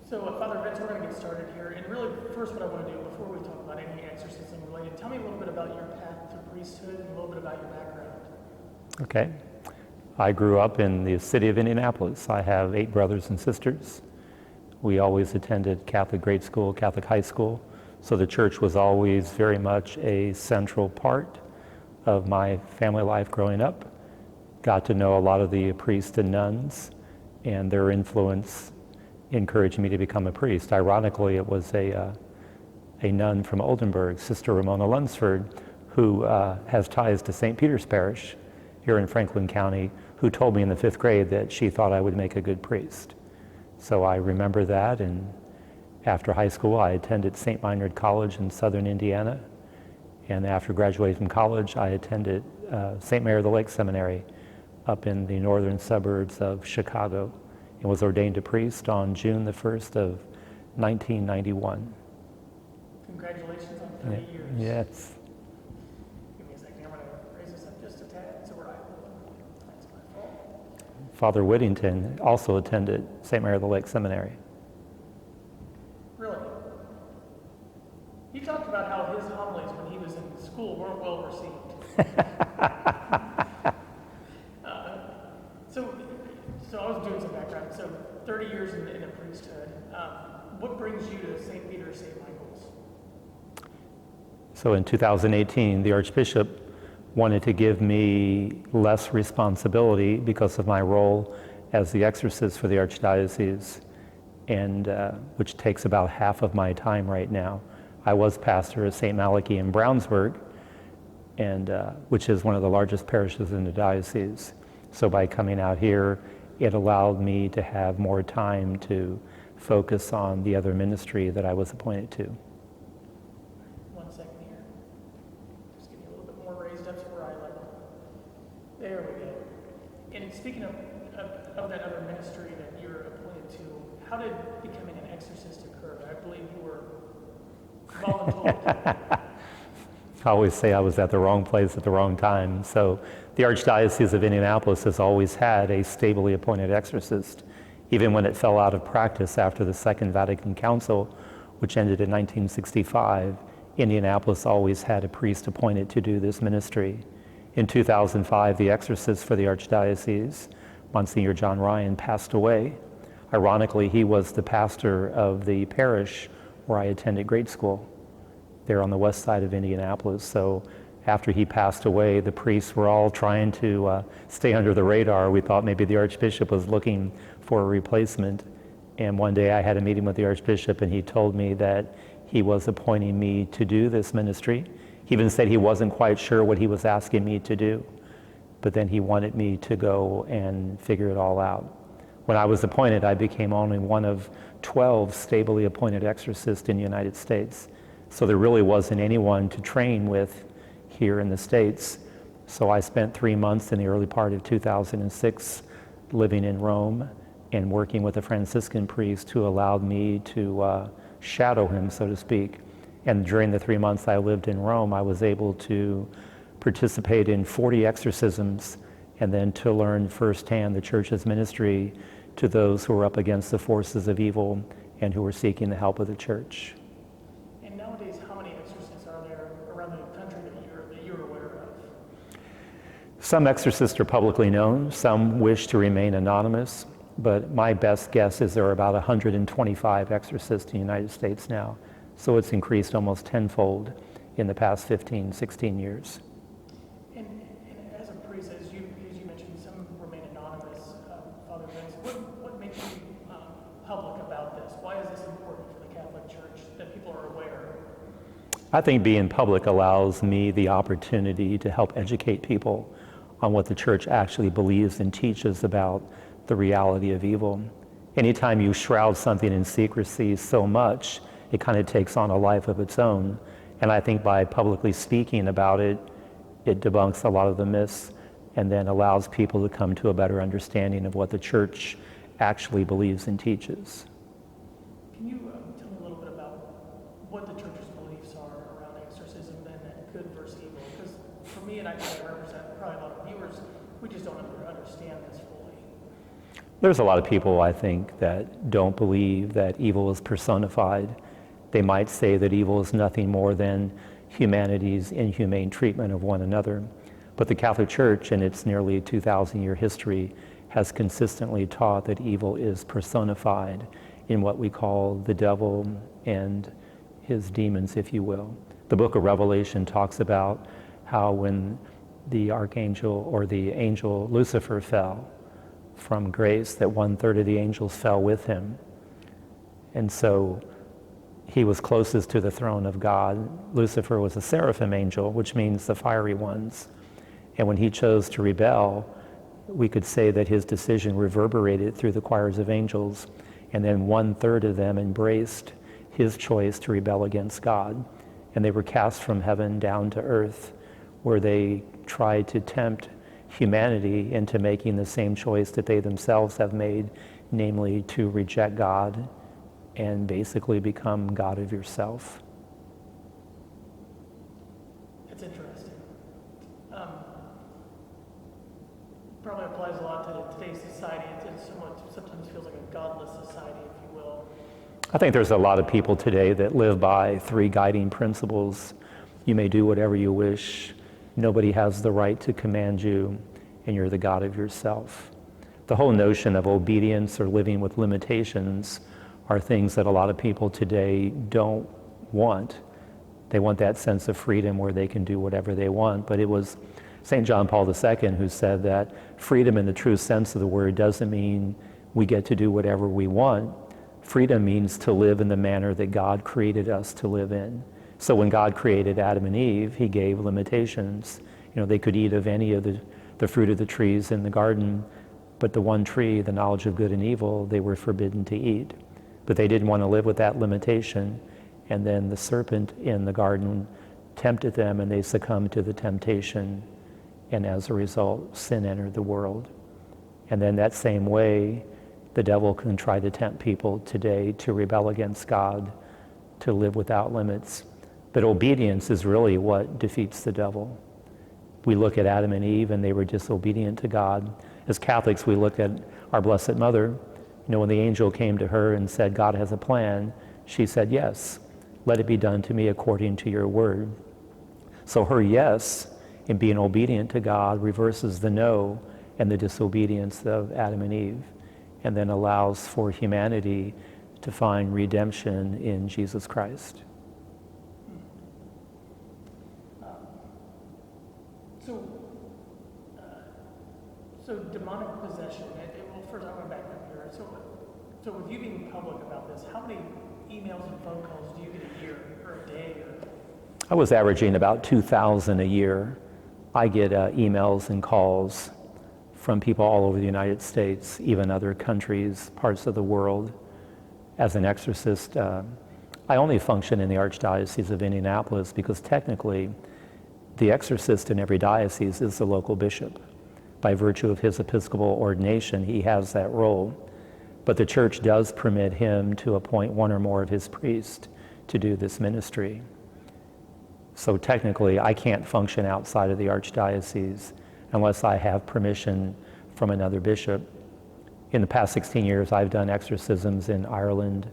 So, Father Vince, we're going to get started here. And really, first, what I want to do before we talk about any exorcism related, tell me a little bit about your path to priesthood and a little bit about your background. Okay. I grew up in the city of Indianapolis. I have 8 brothers and sisters. We always attended Catholic grade school, Catholic high school. So the church was always very much a central part of my family life growing up. Got to know a lot of the priests and nuns, and their influence encouraged me to become a priest. Ironically, it was a nun from Oldenburg, Sister Ramona Lunsford, who has ties to St. Peter's Parish here in Franklin County, who told me in the 5th grade that she thought I would make a good priest. So I remember that, and after high school I attended St. Meinrad College in southern Indiana, and after graduating from college I attended St. Mary of the Lake Seminary up in the northern suburbs of Chicago, and was ordained a priest on June the 1st of 1991. Congratulations on 30 years. Yes. Give me a second. I'm going to raise this up just a tad so we're eye-level. That's my fault. Father Whittington also attended St. Mary of the Lake Seminary. Really? He talked about how his homilies when he was in school weren't well received. So I was doing some background. So 30 years in the priesthood. What brings you to St. Peter, St. Michael's? So in 2018, the Archbishop wanted to give me less responsibility because of my role as the exorcist for the Archdiocese, and which takes about half of my time right now. I was pastor of St. Malachy in Brownsburg, and which is one of the largest parishes in the diocese. So by coming out here, it allowed me to have more time to focus on the other ministry that I was appointed to. 1 second here. Just get you a little bit more raised up so we're eye level. There we go. And speaking of that other ministry that you're appointed to, how did becoming an exorcist occur? I believe you were voluntold. I always say I was at the wrong place at the wrong time. So the Archdiocese of Indianapolis has always had a stably appointed exorcist, even when it fell out of practice after the Second Vatican Council, which ended in 1965. Indianapolis always had a priest appointed to do this ministry. In 2005, the exorcist for the Archdiocese, Monsignor John Ryan, passed away. Ironically, he was the pastor of the parish where I attended grade school, there on the west side of Indianapolis. So after he passed away, the priests were all trying to stay under the radar. We thought maybe the Archbishop was looking for a replacement. And one day I had a meeting with the Archbishop, and he told me that he was appointing me to do this ministry. He even said he wasn't quite sure what he was asking me to do, but then he wanted me to go and figure it all out. When I was appointed, I became only one of 12 stably appointed exorcists in the United States. So there really wasn't anyone to train with here in the States. So I spent 3 months in the early part of 2006 living in Rome and working with a Franciscan priest who allowed me to shadow him, so to speak. And during the 3 months I lived in Rome, I was able to participate in 40 exorcisms and then to learn firsthand the church's ministry to those who were up against the forces of evil and who were seeking the help of the church. Some exorcists are publicly known, some wish to remain anonymous, but my best guess is there are about 125 exorcists in the United States now. So it's increased almost tenfold in the past 15, 16 years. And as a priest, as you mentioned, some remain anonymous, Father Vince. What makes you public about this? Why is this important for the Catholic Church, that people are aware? I think being public allows me the opportunity to help educate people on what the church actually believes and teaches about the reality of evil. Anytime you shroud something in secrecy so much, it kind of takes on a life of its own. And I think by publicly speaking about it, it debunks a lot of the myths and then allows people to come to a better understanding of what the church actually believes and teaches. Can you tell me a little bit about what the church's beliefs are around exorcism and good versus evil? Because for me, and I represent probably a lot of viewers, we just don't understand this fully. There's a lot of people, I think, that don't believe that evil is personified. They might say that evil is nothing more than humanity's inhumane treatment of one another. But the Catholic Church, in its nearly 2,000-year history, has consistently taught that evil is personified in what we call the devil and his demons, if you will. The book of Revelation talks about how when the archangel or the angel Lucifer fell from grace, that 1/3 of the angels fell with him. And so he was closest to the throne of God. Lucifer was a seraphim angel, which means the fiery ones. And when he chose to rebel, we could say that his decision reverberated through the choirs of angels, and then 1/3 of them embraced his choice to rebel against God. And they were cast from heaven down to earth, where they tried to tempt humanity into making the same choice that they themselves have made, namely to reject God and basically become God of yourself. That's interesting. Probably applies a lot to today's society. It sometimes feels like a godless society, if you will. I think there's a lot of people today that live by 3 guiding principles. You may do whatever you wish. Nobody has the right to command you, and you're the God of yourself. The whole notion of obedience or living with limitations are things that a lot of people today don't want. They want that sense of freedom where they can do whatever they want. But it was St. John Paul II who said that freedom in the true sense of the word doesn't mean we get to do whatever we want. Freedom means to live in the manner that God created us to live in. So when God created Adam and Eve, he gave limitations. They could eat of any of the fruit of the trees in the garden, but the one tree, the knowledge of good and evil, they were forbidden to eat. But they didn't want to live with that limitation. And then the serpent in the garden tempted them, and they succumbed to the temptation. And as a result, sin entered the world. And then that same way, the devil can try to tempt people today to rebel against God, to live without limits. But obedience is really what defeats the devil. We look at Adam and Eve, and they were disobedient to God. As Catholics, we look at our Blessed Mother. When the angel came to her and said, God has a plan, she said, yes, let it be done to me according to your word. So her yes in being obedient to God reverses the no and the disobedience of Adam and Eve, and then allows for humanity to find redemption in Jesus Christ. So demonic possession, well, first I want to back up here. So with you being public about this, how many emails and phone calls do you get a year or a day? I was averaging about 2,000 a year. I get emails and calls from people all over the United States, even other countries, parts of the world. As an exorcist, I only function in the Archdiocese of Indianapolis because technically the exorcist in every diocese is the local bishop. By virtue of his episcopal ordination, he has that role. But the church does permit him to appoint one or more of his priests to do this ministry. So technically, I can't function outside of the Archdiocese unless I have permission from another bishop. In the past 16 years, I've done exorcisms in Ireland,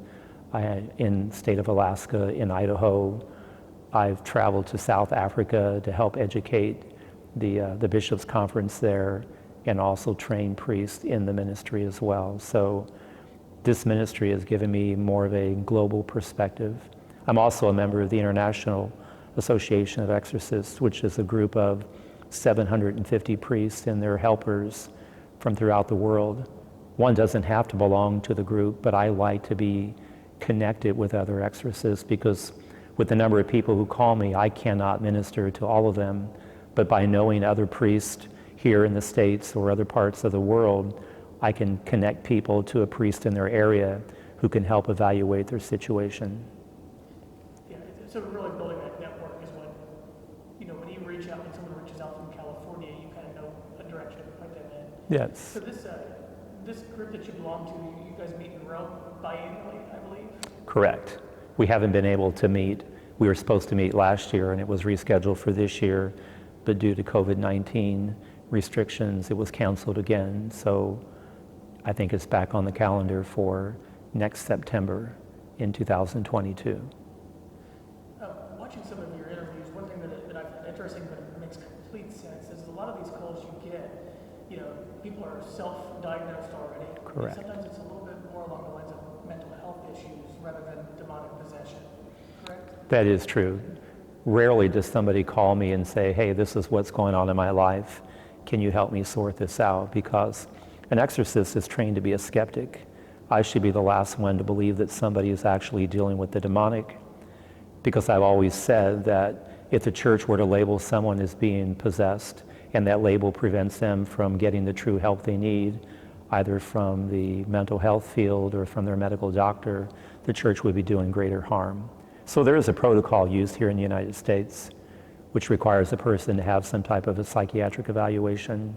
in the state of Alaska, in Idaho. I've traveled to South Africa to help educate the bishops' conference there, and also train priests in the ministry as well. So this ministry has given me more of a global perspective. I'm also a member of the International Association of Exorcists, which is a group of 750 priests and their helpers from throughout the world. One doesn't have to belong to the group, but I like to be connected with other exorcists because with the number of people who call me, I cannot minister to all of them. But by knowing other priests here in the States or other parts of the world, I can connect people to a priest in their area who can help evaluate their situation. Yeah, so really building that network is when you reach out, when someone reaches out from California, you kind of know a direction to put them in. Yes. So this group that you belong to, you guys meet in Rome biannually, I believe? Correct. We haven't been able to meet. We were supposed to meet last year and it was rescheduled for this year, but due to COVID-19 restrictions, it was canceled again. So I think it's back on the calendar for next September in 2022. Watching some of your interviews, one thing that I find interesting, but it makes complete sense, is a lot of these calls you get, people are self-diagnosed already. Correct. And sometimes it's a little bit more along the lines of mental health issues rather than demonic possession, correct? That is true. Rarely does somebody call me and say, hey, this is what's going on in my life. Can you help me sort this out? Because an exorcist is trained to be a skeptic. I should be the last one to believe that somebody is actually dealing with the demonic, because I've always said that if the church were to label someone as being possessed, and that label prevents them from getting the true help they need, either from the mental health field or from their medical doctor, the church would be doing greater harm. So there is a protocol used here in the United States which requires a person to have some type of a psychiatric evaluation.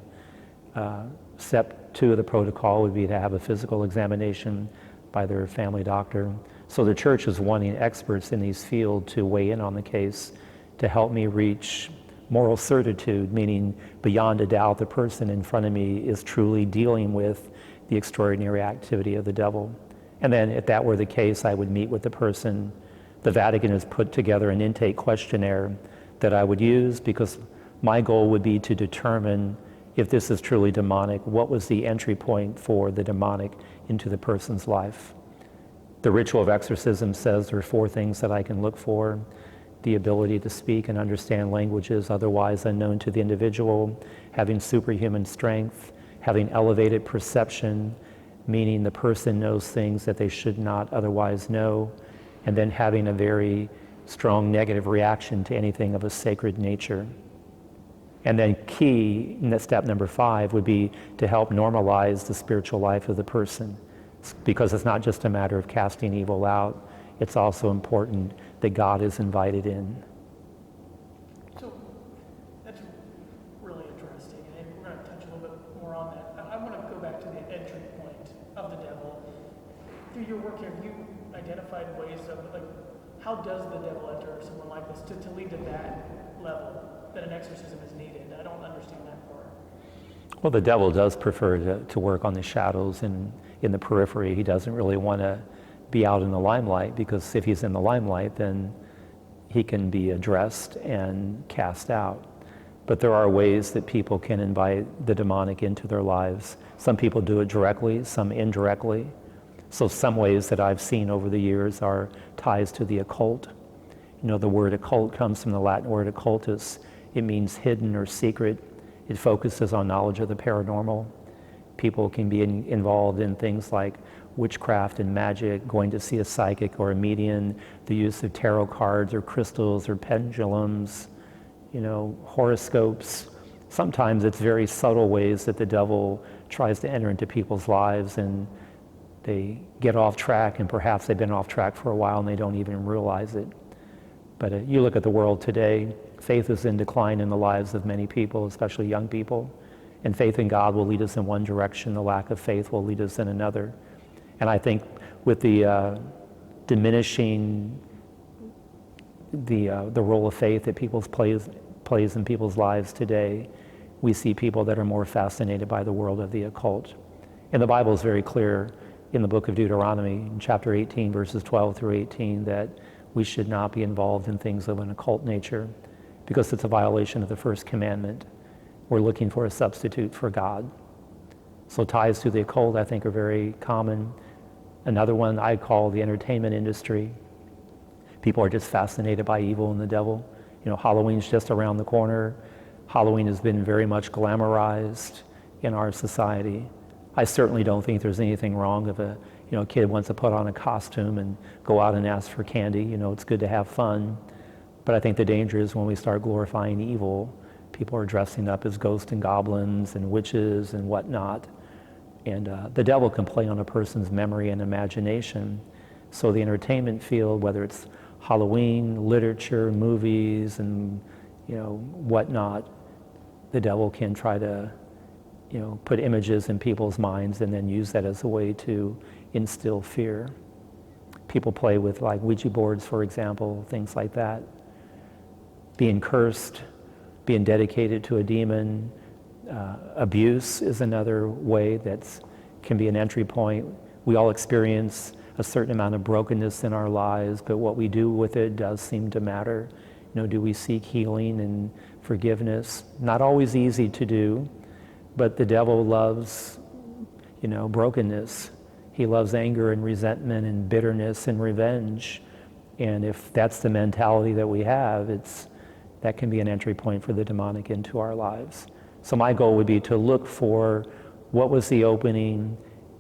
Step 2 of the protocol would be to have a physical examination by their family doctor. So the church is wanting experts in these fields to weigh in on the case to help me reach moral certitude, meaning beyond a doubt the person in front of me is truly dealing with the extraordinary activity of the devil. And then if that were the case, I would meet with the person. The Vatican has put together an intake questionnaire that I would use, because my goal would be to determine if this is truly demonic, what was the entry point for the demonic into the person's life. The ritual of exorcism says there are 4 things that I can look for: the ability to speak and understand languages otherwise unknown to the individual, having superhuman strength, having elevated perception, meaning the person knows things that they should not otherwise know, and then having a very strong negative reaction to anything of a sacred nature. And then key, step number 5, would be to help normalize the spiritual life of the person, because it's not just a matter of casting evil out, it's also important that God is invited in. So that's really interesting, and we're going to touch a little bit more on that. I want to go back to the entry point of the devil. Through your work, have you identified ways of, how does the devil enter someone like this to lead to that level that an exorcism is needed? I don't understand that part. Well, the devil does prefer to work on the shadows and in the periphery. He doesn't really want to be out in the limelight, because if he's in the limelight, then he can be addressed and cast out. But there are ways that people can invite the demonic into their lives. Some people do it directly, some indirectly. So some ways that I've seen over the years are ties to the occult. The word occult comes from the Latin word occultus. It means hidden or secret. It focuses on knowledge of the paranormal. People can be involved in things like witchcraft and magic, going to see a psychic or a medium, the use of tarot cards or crystals or pendulums, horoscopes. Sometimes it's very subtle ways that the devil tries to enter into people's lives, and they get off track, and perhaps they've been off track for a while and they don't even realize it. But you look at the world today, faith is in decline in the lives of many people, especially young people. And faith in God will lead us in one direction, the lack of faith will lead us in another. And I think with the diminishing the role of faith that people plays in people's lives today, we see people that are more fascinated by the world of the occult. And the Bible is very clear in the book of Deuteronomy, in chapter 18, verses 12 through 18, that we should not be involved in things of an occult nature, because it's a violation of the first commandment. We're looking for a substitute for God. So ties to the occult, I think, are very common. Another one I call the entertainment industry. People are just fascinated by evil and the devil. Halloween's just around the corner. Halloween has been very much glamorized in our society. I certainly don't think there's anything wrong if a kid wants to put on a costume and go out and ask for candy. It's good to have fun. But I think the danger is when we start glorifying evil, people are dressing up as ghosts and goblins and witches and whatnot. And the devil can play on a person's memory and imagination. So the entertainment field, whether it's Halloween, literature, movies, and whatnot, the devil can try to put images in people's minds and then use that as a way to instill fear. People play with Ouija boards, for example, things like that. Being cursed, being dedicated to a demon. Abuse is another way that can be an entry point. We all experience a certain amount of brokenness in our lives, but what we do with it does seem to matter. Do we seek healing and forgiveness? Not always easy to do, but the devil loves, brokenness. He loves anger and resentment and bitterness and revenge. And if that's the mentality that we have, that can be an entry point for the demonic into our lives. So my goal would be to look for what was the opening,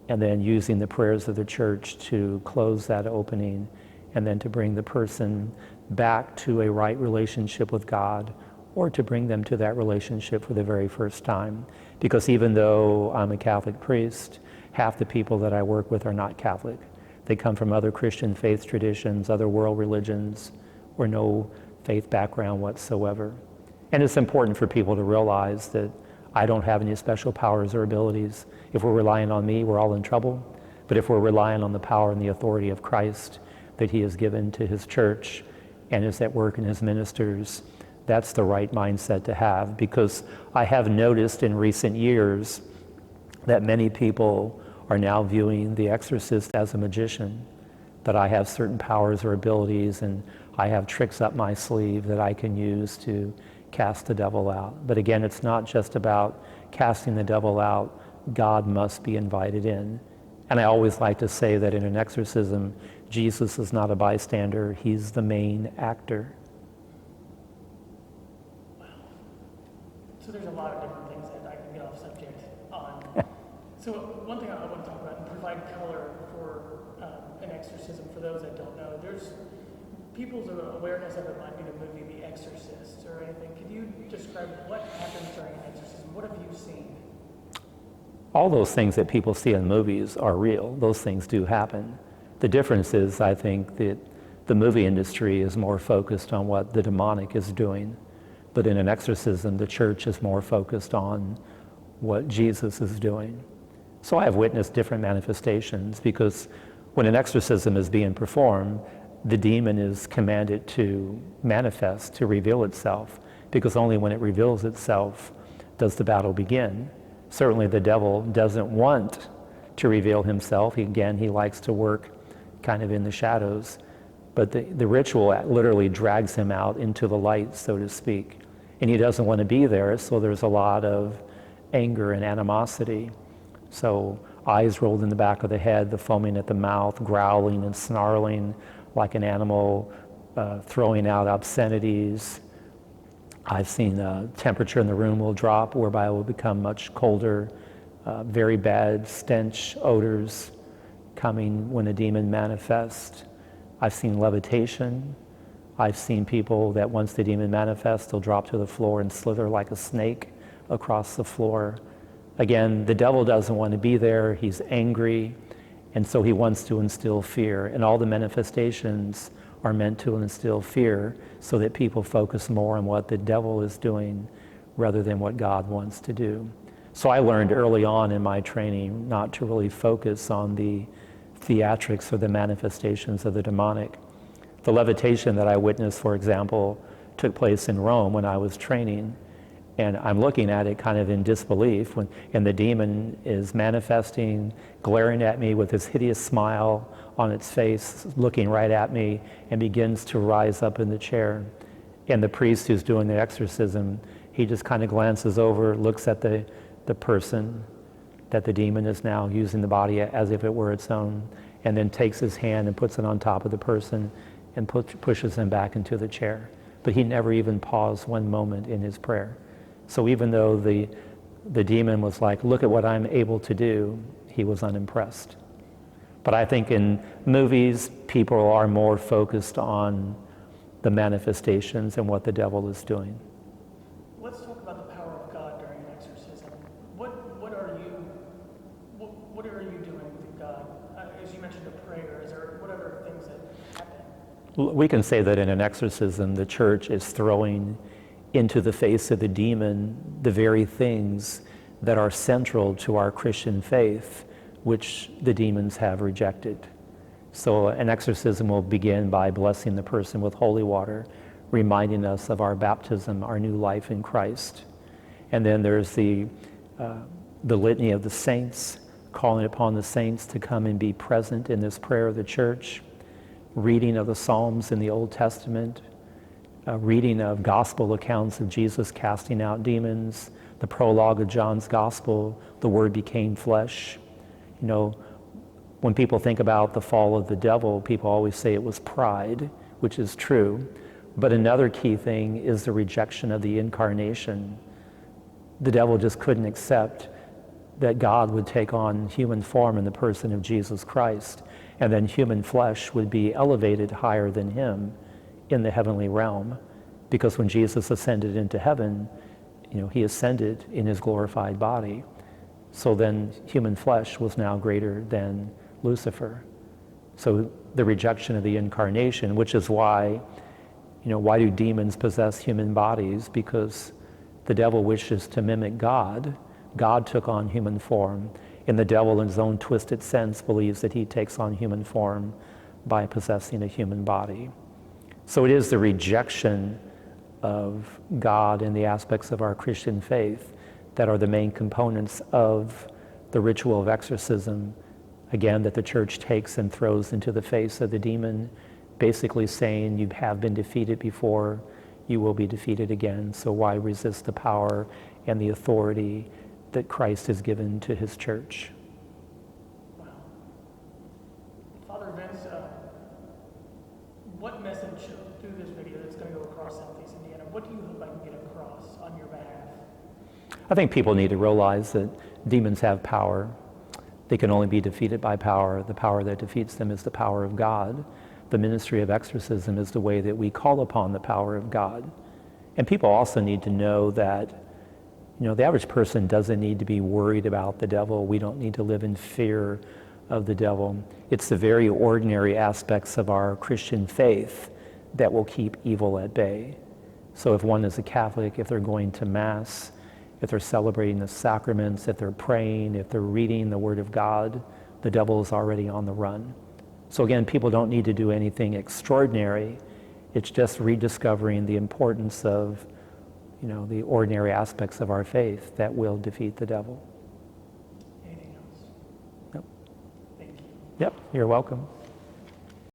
and then using the prayers of the church to close that opening, and then to bring the person back to a right relationship with God, or to bring them to that relationship for the very first time. Because even though I'm a Catholic priest, half the people that I work with are not Catholic. They come from other Christian faith traditions, other world religions, or no faith background whatsoever. And it's important for people to realize that I don't have any special powers or abilities. If we're relying on me, we're all in trouble. But if we're relying on the power and the authority of Christ that he has given to his church and is at work in his ministers, that's the right mindset to have. Because I have noticed in recent years that many people are now viewing the exorcist as a magician, that I have certain powers or abilities and I have tricks up my sleeve that I can use to cast the devil out. But again, it's not just about casting the devil out. God must be invited in. And I always like to say that in an exorcism, Jesus is not a bystander, he's the main actor. So there's a lot of different things that I can get off subject on. So one thing I want to talk about and provide color for an exorcism for those that don't know. There's people's awareness of it might be the movie The Exorcist or anything. Could you describe what happens during an exorcism? What have you seen? All those things that people see in movies are real. Those things do happen. The difference is, I think, that the movie industry is more focused on what the demonic is doing. But in an exorcism, the church is more focused on what Jesus is doing. So I have witnessed different manifestations, because when an exorcism is being performed, the demon is commanded to manifest, to reveal itself, because only when it reveals itself does the battle begin. Certainly the devil doesn't want to reveal himself. He likes to work kind of in the shadows. But the ritual literally drags him out into the light, so to speak. And he doesn't want to be there, so there's a lot of anger and animosity. So eyes rolled in the back of the head, the foaming at the mouth, growling and snarling like an animal, throwing out obscenities. I've seen temperature in the room will drop, whereby it will become much colder. Very bad stench odors coming when a demon manifests. I've seen levitation. I've seen people that once the demon manifests, they'll drop to the floor and slither like a snake across the floor. Again, the devil doesn't want to be there. He's angry, and so he wants to instill fear. And all the manifestations are meant to instill fear so that people focus more on what the devil is doing rather than what God wants to do. So I learned early on in my training not to really focus on the theatrics or the manifestations of the demonic. The levitation that I witnessed, for example, took place in Rome when I was training, and I'm looking at it kind of in disbelief, and the demon is manifesting, glaring at me with this hideous smile on its face, looking right at me, and begins to rise up in the chair. And the priest who's doing the exorcism, he just kind of glances over, looks at the person that the demon is now using the body as if it were its own, and then takes his hand and puts it on top of the person and pushes him back into the chair. But he never even paused one moment in his prayer. So even though the demon was like, look at what I'm able to do, he was unimpressed. But I think in movies, people are more focused on the manifestations and what the devil is doing. Let's talk about the power of God during an exorcism. What are you doing with God? As you mentioned, a prayer. What other things that happen? We can say that in an exorcism, the church is throwing into the face of the demon the very things that are central to our Christian faith, which the demons have rejected. So an exorcism will begin by blessing the person with holy water, reminding us of our baptism, our new life in Christ. And then there's the litany of the saints, calling upon the saints to come and be present in this prayer of the church, reading of the Psalms in the Old Testament, reading of gospel accounts of Jesus casting out demons, the prologue of John's gospel, the Word became flesh. You know, when people think about the fall of the devil, people always say it was pride, which is true. But another key thing is the rejection of the incarnation. The devil just couldn't accept that God would take on human form in the person of Jesus Christ, and then human flesh would be elevated higher than him in the heavenly realm. Because when Jesus ascended into heaven, you know, he ascended in his glorified body. So then human flesh was now greater than Lucifer. So the rejection of the incarnation, which is why, you know, why do demons possess human bodies? Because the devil wishes to mimic God. God took on human form, and the devil in his own twisted sense believes that he takes on human form by possessing a human body. So it is the rejection of God and the aspects of our Christian faith that are the main components of the ritual of exorcism, again, that the church takes and throws into the face of the demon, basically saying, you have been defeated before, you will be defeated again, so why resist the power and the authority that Christ has given to his church? Wow. Father Vince, what message through this video that's going to go across Southeast Indiana, what do you hope I can get across on your behalf? I think people need to realize that demons have power. They can only be defeated by power. The power that defeats them is the power of God. The ministry of exorcism is the way that we call upon the power of God. And people also need to know that, you know, the average person doesn't need to be worried about the devil. We don't need to live in fear of the devil. It's the very ordinary aspects of our Christian faith that will keep evil at bay. So if one is a Catholic, if they're going to Mass, if they're celebrating the sacraments, if they're praying, if they're reading the Word of God, the devil is already on the run. So again, people don't need to do anything extraordinary. It's just rediscovering the importance of, you know, the ordinary aspects of our faith that will defeat the devil. Anything else? Yep. Thank you. Yep, you're welcome.